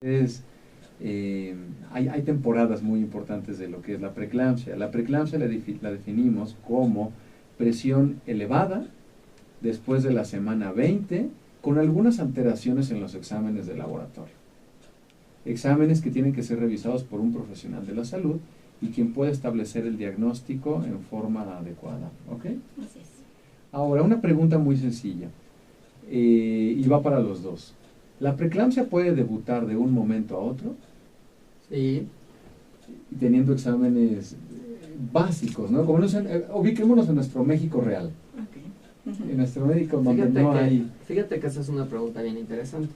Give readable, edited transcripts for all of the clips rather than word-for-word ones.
Es, hay temporadas muy importantes de lo que es la preeclampsia. La preeclampsia la definimos como presión elevada después de la semana 20, con algunas alteraciones en los exámenes de laboratorio. Exámenes que tienen que ser revisados por un profesional de la salud y quien puede establecer el diagnóstico en forma adecuada. ¿Ok? Así es. Ahora, una pregunta muy sencilla, y va para los dos. ¿La preeclampsia puede debutar de un momento a otro? Sí, Teniendo exámenes básicos, ¿no? Como ubiquémonos en nuestro México real. Ok. En nuestro México donde fíjate no que, hay... fíjate que esa es una pregunta bien interesante,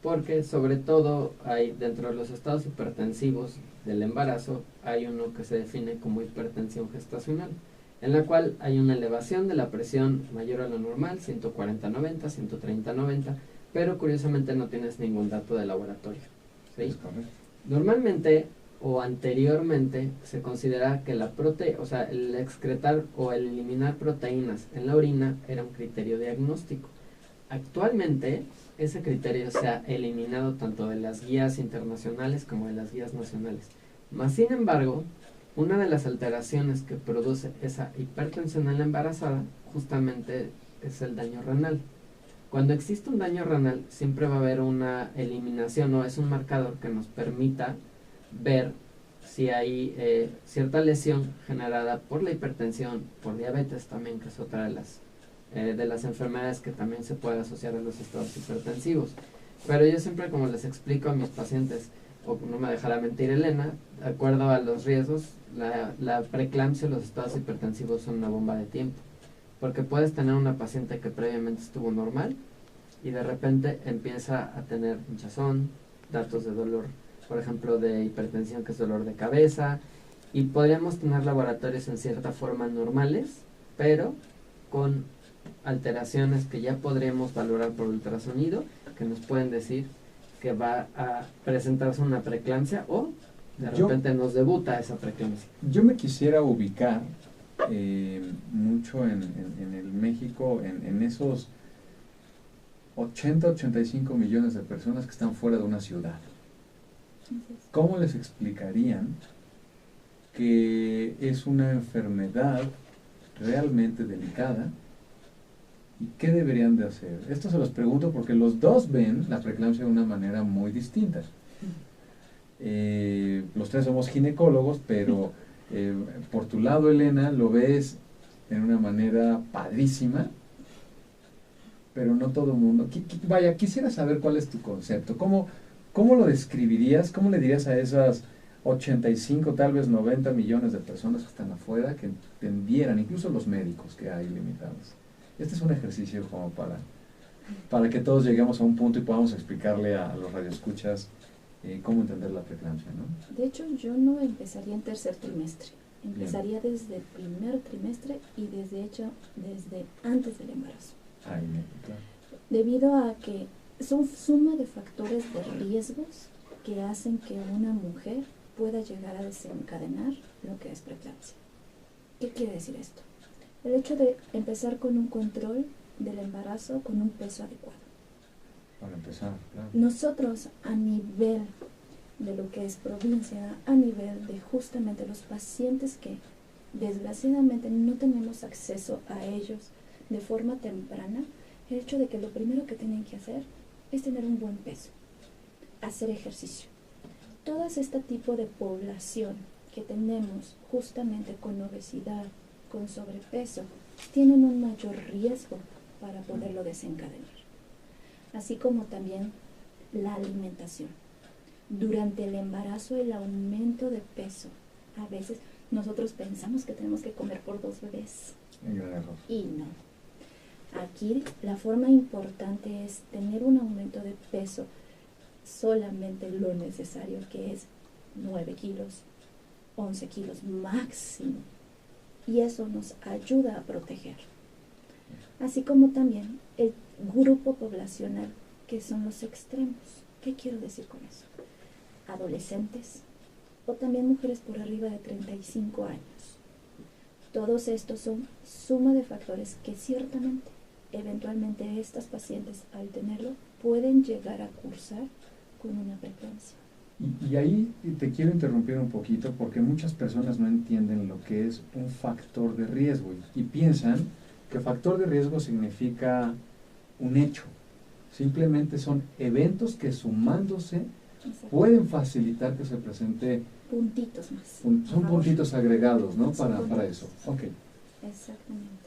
porque sobre todo hay dentro de los estados hipertensivos del embarazo, hay uno que se define como hipertensión gestacional, en la cual hay una elevación de la presión mayor a lo normal, 140/90, 130/90, pero curiosamente no tienes ningún dato de laboratorio, ¿sí? Es correcto. Normalmente o anteriormente se considera que o sea, el excretar o el eliminar proteínas en la orina era un criterio diagnóstico. Actualmente ese criterio se ha eliminado tanto de las guías internacionales como de las guías nacionales. Más sin embargo, una de las alteraciones que produce esa hipertensión en la embarazada justamente es el daño renal. Cuando existe un daño renal, siempre va a haber una eliminación o es un marcador que nos permita ver si hay cierta lesión generada por la hipertensión, por diabetes también, que es otra de las enfermedades que también se puede asociar a los estados hipertensivos. Pero yo siempre, como les explico a mis pacientes, o no me dejará mentir Elena, de acuerdo a los riesgos, la preeclampsia, los estados hipertensivos son una bomba de tiempo. Porque puedes tener una paciente que previamente estuvo normal y de repente empieza a tener hinchazón, datos de dolor, por ejemplo, de hipertensión, que es dolor de cabeza, y podríamos tener laboratorios en cierta forma normales, pero con alteraciones que ya podríamos valorar por ultrasonido, que nos pueden decir que va a presentarse una preeclampsia o de repente nos debuta esa preeclampsia. Yo me quisiera ubicar mucho en el México, en esos 80-85 millones de personas que están fuera de una ciudad. ¿Cómo les explicarían que es una enfermedad realmente delicada y qué deberían de hacer? Esto se los pregunto porque los dos ven la preeclampsia de una manera muy distinta. Los tres somos ginecólogos, pero por tu lado, Elena, lo ves en una manera padrísima, pero no todo el mundo. Vaya, quisiera saber cuál es tu concepto. ¿Cómo lo describirías? ¿Cómo le dirías a esas 85, tal vez 90 millones de personas que están afuera, que entendieran, incluso los médicos que hay limitados? Este es un ejercicio como para que todos lleguemos a un punto y podamos explicarle a los radioescuchas cómo entender la preeclampsia, ¿no? De hecho, yo no empezaría en tercer trimestre. Empezaría desde el primer trimestre y desde antes del embarazo. Ay, claro. Debido a que son suma de factores de riesgos que hacen que una mujer pueda llegar a desencadenar lo que es preeclampsia. ¿Qué quiere decir esto? El hecho de empezar con un control del embarazo con un peso adecuado. Para empezar, claro. Nosotros a nivel de lo que es provincia, a nivel de justamente los pacientes que desgraciadamente no tenemos acceso a ellos de forma temprana, el hecho de que lo primero que tienen que hacer es tener un buen peso, hacer ejercicio. Todo este tipo de población que tenemos justamente con obesidad, con sobrepeso, tienen un mayor riesgo para poderlo desencadenar. Así como también la alimentación. Durante el embarazo, el aumento de peso, a veces nosotros pensamos que tenemos que comer por 2 bebés. Y no. Aquí la forma importante es tener un aumento de peso solamente lo necesario, que es 9 kilos, 11 kilos máximo. Y eso nos ayuda a proteger. Así como también el grupo poblacional, que son los extremos. ¿Qué quiero decir con eso? Adolescentes o también mujeres por arriba de 35 años. Todos estos son suma de factores que eventualmente estas pacientes al tenerlo pueden llegar a cursar con una preeclampsia. Y ahí te quiero interrumpir un poquito porque muchas personas no entienden lo que es un factor de riesgo y piensan que factor de riesgo significa un hecho. Simplemente son eventos que sumándose Exacto. pueden facilitar que se presente, Puntitos más. son Por favor. puntitos agregados, ¿no? Son Para puntitos. eso. Ok. Exactamente.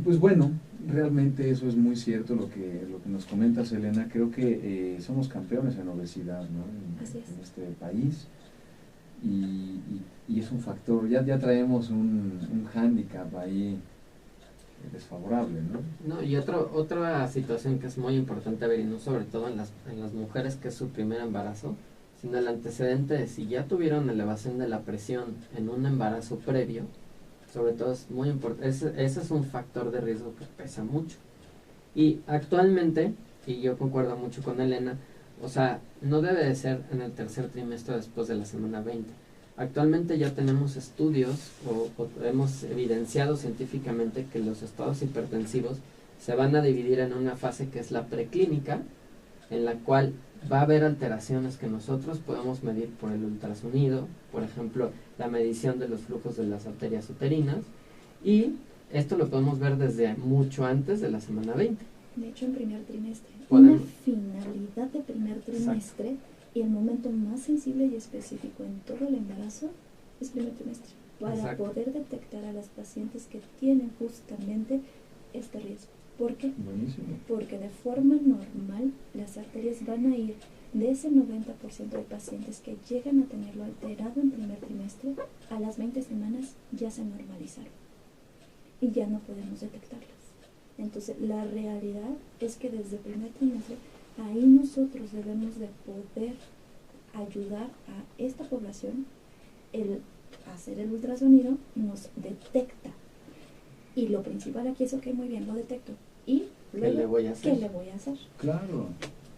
Pues bueno, realmente eso es muy cierto lo que nos comentas, Elena. Creo que somos campeones en obesidad, ¿no? Así es. En este país. Y es un factor, ya traemos un hándicap ahí desfavorable, ¿no? No, y otra situación que es muy importante ver, y no sobre todo en las mujeres que es su primer embarazo, sino el antecedente de si ya tuvieron elevación de la presión en un embarazo previo, sobre todo es muy importante, ese es un factor de riesgo que pesa mucho. Y actualmente, y yo concuerdo mucho con Elena, o sea, no debe de ser en el tercer trimestre después de la semana 20. Actualmente ya tenemos estudios o hemos evidenciado científicamente que los estados hipertensivos se van a dividir en una fase que es la preclínica, en la cual va a haber alteraciones que nosotros podemos medir por el ultrasonido, por ejemplo, la medición de los flujos de las arterias uterinas, y esto lo podemos ver desde mucho antes de la semana 20. De hecho, en primer trimestre. Podemos- Una finalidad de primer trimestre y el momento más sensible y específico en todo el embarazo es primer trimestre. Para Exacto. poder detectar a las pacientes que tienen justamente este riesgo. ¿Por qué? Buenísimo. Porque de forma normal las arterias van a ir de ese 90% de pacientes que llegan a tenerlo alterado en primer trimestre, a las 20 semanas ya se normalizaron y ya no podemos detectarlas. Entonces la realidad es que desde primer trimestre ahí nosotros debemos de poder ayudar a esta población. El hacer el ultrasonido nos detecta. Y lo principal aquí es, ok, muy bien, lo detecto. ¿Y ¿Qué luego le voy a hacer? qué le voy a hacer? Claro.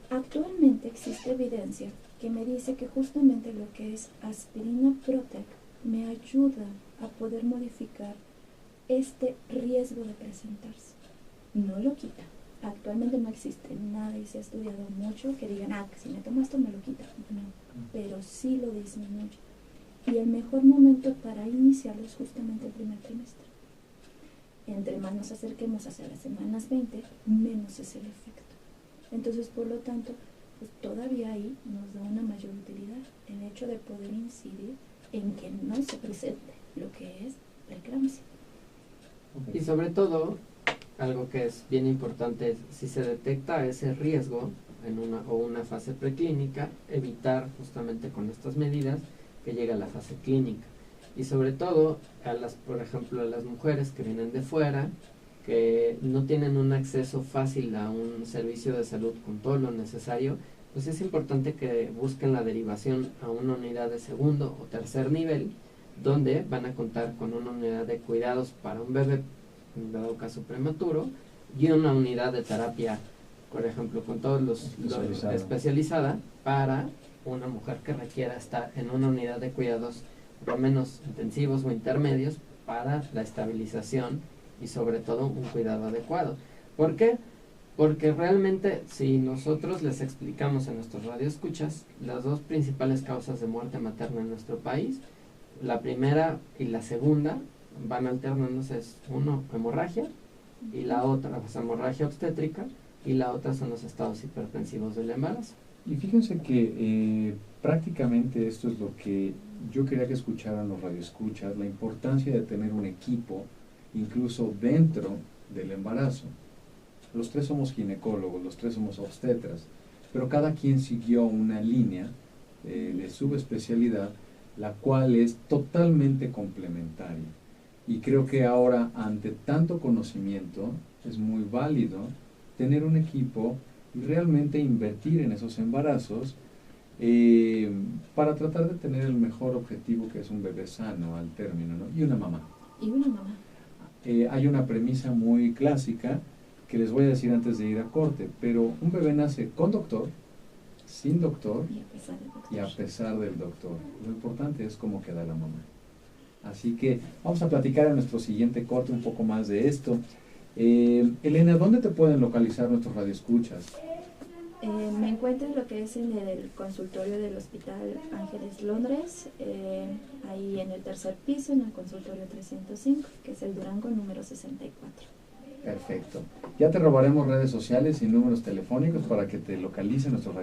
Actualmente existe evidencia que me dice que justamente lo que es aspirina Protec me ayuda a poder modificar este riesgo de presentarse. No lo quita. Actualmente no existe nada y se ha estudiado mucho que digan, que si me tomo esto me lo quita. No, pero sí lo disminuye. Y el mejor momento para iniciarlo es justamente el primer trimestre. Entre más nos acerquemos hacia las semanas 20, menos es el efecto. Entonces, por lo tanto, pues todavía ahí nos da una mayor utilidad el hecho de poder incidir en que no se presente lo que es preeclampsia. Y sobre todo, algo que es bien importante es, si se detecta ese riesgo en una fase preclínica, evitar justamente con estas medidas que llegue a la fase clínica. Y sobre todo, por ejemplo, a las mujeres que vienen de fuera, que no tienen un acceso fácil a un servicio de salud con todo lo necesario, pues es importante que busquen la derivación a una unidad de segundo o tercer nivel, donde van a contar con una unidad de cuidados para un bebé, en dado caso prematuro, y una unidad de terapia, por ejemplo, con todos los especializada para una mujer que requiera estar en una unidad de cuidados por lo menos intensivos o intermedios para la estabilización y sobre todo un cuidado adecuado. ¿Por qué? Porque realmente si nosotros les explicamos a nuestros radioescuchas las dos principales causas de muerte materna en nuestro país, la primera y la segunda van alternándose, es uno, hemorragia, y la otra, pues, hemorragia obstétrica, y la otra son los estados hipertensivos del embarazo. Y fíjense que prácticamente esto es lo que yo quería que escucharan los radioescuchas, la importancia de tener un equipo, incluso dentro del embarazo. Los tres somos ginecólogos, los tres somos obstetras, pero cada quien siguió una línea de subespecialidad, la cual es totalmente complementaria. Y creo que ahora, ante tanto conocimiento, es muy válido tener un equipo y realmente invertir en esos embarazos para tratar de tener el mejor objetivo, que es un bebé sano al término, ¿no? Y una mamá. Y una mamá. Hay una premisa muy clásica que les voy a decir antes de ir a corte, pero un bebé nace con doctor, sin doctor Y a pesar del doctor. y a pesar del doctor. Lo importante es cómo queda la mamá. Así que vamos a platicar en nuestro siguiente corte un poco más de esto. Elena, ¿dónde te pueden localizar nuestros radioescuchas? Me encuentro en lo que es en el consultorio del Hospital Ángeles Londres, ahí en el tercer piso, en el consultorio 305, que es el Durango número 64. Perfecto. Ya te robaremos redes sociales y números telefónicos para que te localicen nuestros